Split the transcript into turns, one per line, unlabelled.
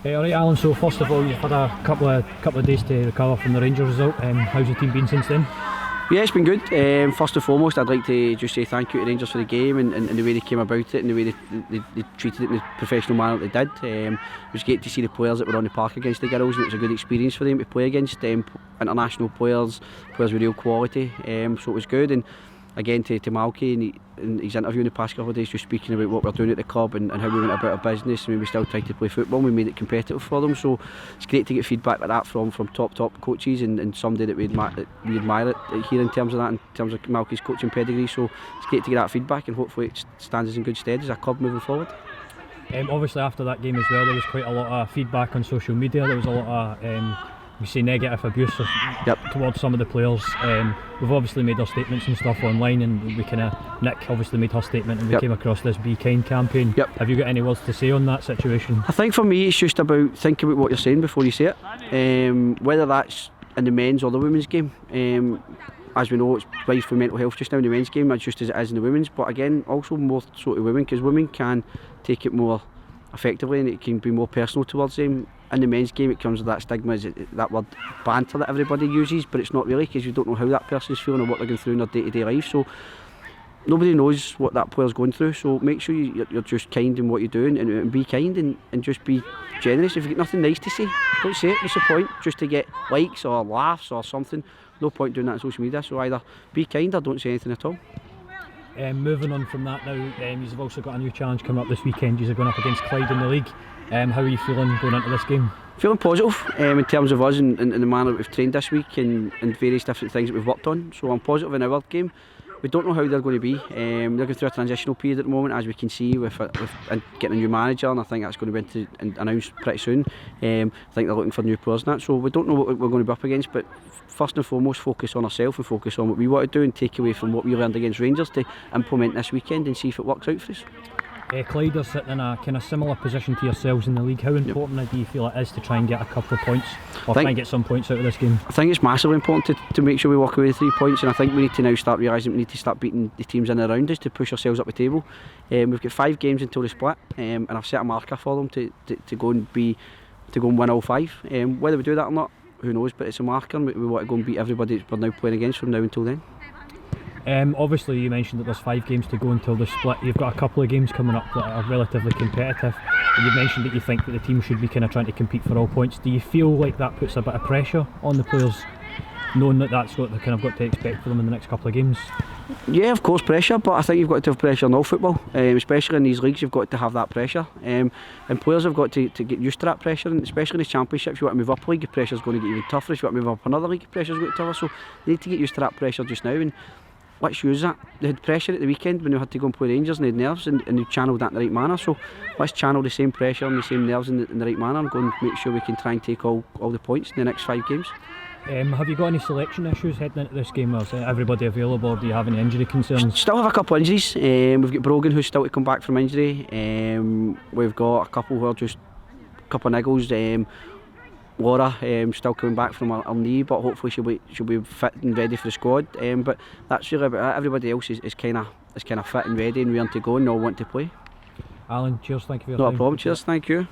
Alright Alan, so first of all you've had a couple of days to recover from the Rangers result. How's the team been since then?
Yeah, it's been good. First and foremost, I'd like to just say thank you to Rangers for the game and the way they came about it and the way they treated it in the professional manner that they did. It was great to see the players that were on the park against the girls, and it was a good experience for them to play against international players with real quality. So it was good. And again to Malky and his interview in the past couple of days, just speaking about what we're doing at the club and how we went about our business, and we still tried to play football and we made it competitive for them. So it's great to get feedback like that from top coaches and somebody that we admire it here in terms of Malky's coaching pedigree. So it's great to get that feedback, and hopefully it stands us in good stead as a club moving forward.
Obviously after that game as well, there was quite a lot of feedback on social media. There was a lot of we say negative abuse towards some of the players. We've obviously made our statements and stuff online, and we Nick obviously made her statement, and we came across this Be Kind campaign. Have you got any words to say on that situation?
I think for me it's just about thinking about what you're saying before you say it, whether that's in the men's or the women's game. As we know, it's rife for mental health just now in the men's game, just as it is in the women's, but again also more so to women, because women can take it more effectively and it can be more personal towards them. In the men's game it comes with that stigma, that word banter that everybody uses, but it's not really, because you don't know how that person's feeling or what they're going through in their day-to-day life. So nobody knows what that player's going through, so make sure you're just kind in what you're doing, and be kind and just be generous. If you've got nothing nice to say, don't say it. What's the point? Just to get likes or laughs or something. No point doing that on social media, so either be kind or don't say anything at all.
Moving on from that now, you've also got a new challenge coming up this weekend. You're going up against Clyde in the league. How are you feeling going into this game?
Feeling positive in terms of us and the manner that we've trained this week and various different things that we've worked on. So I'm positive in our game. We don't know how they're going to be. They're going through a transitional period at the moment, as we can see with getting a new manager, and I think that's going to be announced pretty soon. I think they're looking for new players and that, so we don't know what we're going to be up against, but first and foremost focus on ourselves and focus on what we want to do and take away from what we learned against Rangers to implement this weekend and see if it works out for us.
Clyde are sitting in a kind of similar position to yourselves in the league. How important do you feel it is to try and get a couple of points, or try and get some points out of this game?
I think it's massively important to make sure we walk away with 3 points, and I think we need to now start realising we need to start beating the teams in and around us to push ourselves up the table. We've got 5 games until the split, and I've set a marker for them to go and win all 5. Whether we do that or not, who knows, but it's a marker, and we want to go and beat everybody that we're now playing against from now until then.
Obviously you mentioned that there's 5 games to go until the split. You've got a couple of games coming up that are relatively competitive, and you mentioned that you think that the team should be kind of trying to compete for all points. Do you feel like that puts a bit of pressure on the players, knowing that that's what they've kind of got to expect for them in the next couple of games?
Yeah, of course pressure, but I think you've got to have pressure in all football, especially in these leagues. You've got to have that pressure, and players have got to get used to that pressure, and especially in the Championship. If you want to move up a league, the pressure's going to get even tougher. If you want to move up another league, the pressure's going to get tougher, so they need to get used to that pressure just now, and let's use that. They had pressure at the weekend when they had to go and play Rangers, and they had nerves, and they channelled that in the right manner. So let's channel the same pressure and the same nerves in the right manner and go and make sure we can try and take all the points in the next 5 games.
Have you got any selection issues heading into this game? Or is everybody available, or do you have any injury concerns?
Still have a couple of injuries. We've got Brogan, who's still to come back from injury. We've got a couple who are just a couple of niggles. Laura still coming back from her knee, but hopefully she'll be fit and ready for the squad. But that's really about it. Everybody else is kind of fit and ready and ready to go and all want to play.
Alan, cheers, thank you for your
time.
time.
Not a problem, cheers, thank you.